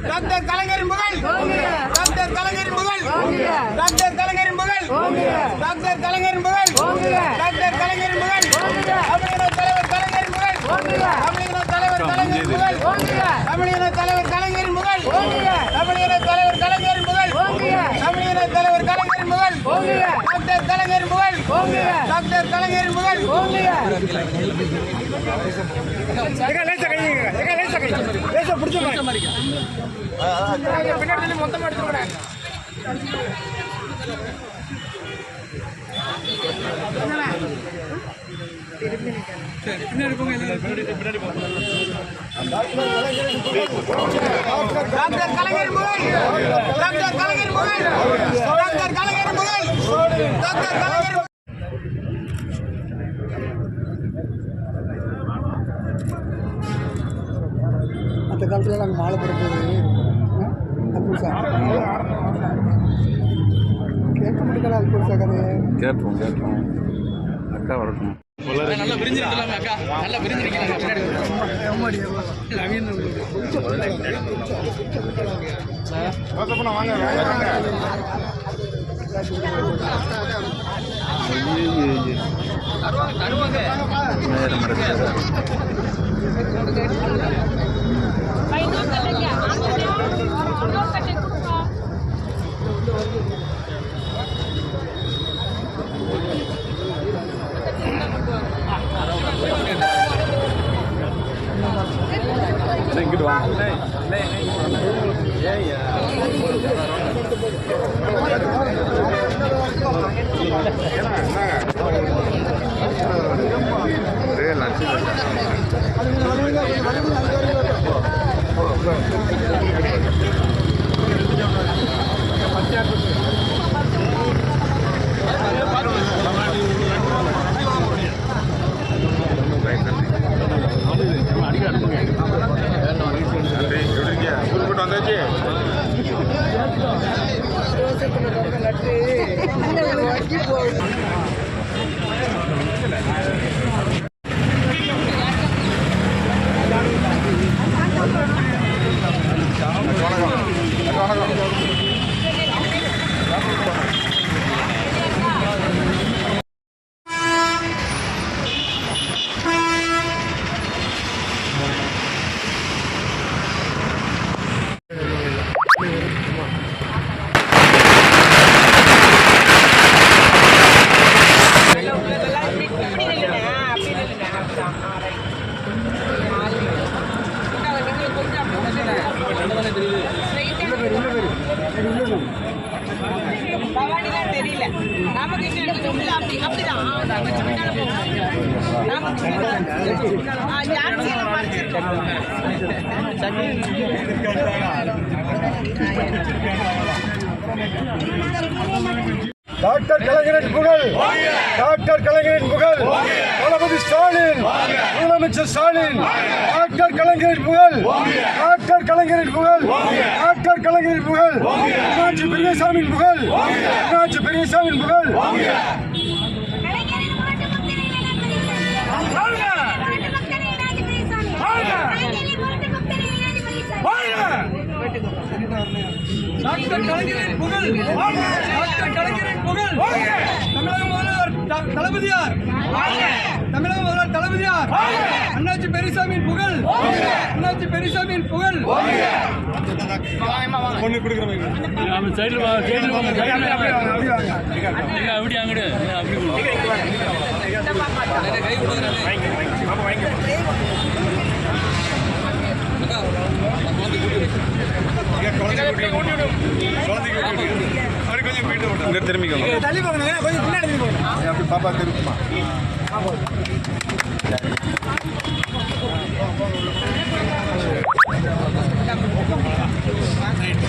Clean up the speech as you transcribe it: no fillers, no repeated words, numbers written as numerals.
Doctor கலைஞரின் புகழ், doctor கலைஞரின் புகழ், டாக்டர் கலைஞரின் புகழ், டாக்டர் கலைஞரின் புகழ், டாக்டர் கலைஞரின் புகழ், தமிழின தலைவர் கலைஞரின் புகழ், தமிழின தலைவர் கலைஞரின் புகழ், தமிழின தலைவர் கலைஞரின் புகழ், தமிழின தலைவர் கலைஞரின் புகழ், தமிழின தலைவர் கலைஞரின் புகழ், டாக்டர் கலைஞரின் புகழ், டாக்டர் கலைஞரின் புகழ். பின்னாடி மொத்தமா எடுத்துக்கிறேன். பின்னாடி போங்க, பின்னாடி போங்க. டாக்டர் கலைஞர் புகழ், டாக்டர் கலைஞர் புகழ், டாக்டர் கலைஞர் புகழ், டாக்டர் கலைஞர். அந்த காலத்தில் நாங்கள் மாலை போடுறது அல்பூர் சார் கேட்க முடியல. அல்பூர் சார் கதை கேட்போம் அக்கா வரட்டும். நல்லா விரிஞ்சிருக்கலாமே அக்கா, நல்லா விரிஞ்சிருக்கலாம். இங்கிட்டு வாங்க. தெரியல டாக்டர் கலைஞரின் புகழ், டாக்டர் கலைஞரின் புகழ், தளபதி ஸ்டாலின், முதலமைச்சர் ஸ்டாலின், டாக்டர் கலைஞரின் புகழ், டாக்டர் கலைஞரின் புகழ், டாக்டர் கலைஞரின் புகழ், அண்ணாச்சி பெரியசாமியின் புகழ், அண்ணாச்சி பெரியசாமியின் புகழ். டாக்டர் கலைஞரின் புகழ், டாக்டர் கலைஞரின் புகழ், தமிழக முதல்வர் தளபதியார், தமிழக முதல்வர் தளபதியார், அண்ணாச்சி பெரியசாமியின் புகழ், அண்ணாச்சி பெரியசாமியின் புகழ். பொண்ணு கொடுக்குறவங்க அப்படி அங்கிடு அப்படி அங்கே திரும்பிக்கோங்க. தள்ளி போகணும், கொஞ்சம் பின்னாடி திரும்பி போகணும். அப்படி பாப்பா திரும்புமா? ரைட்.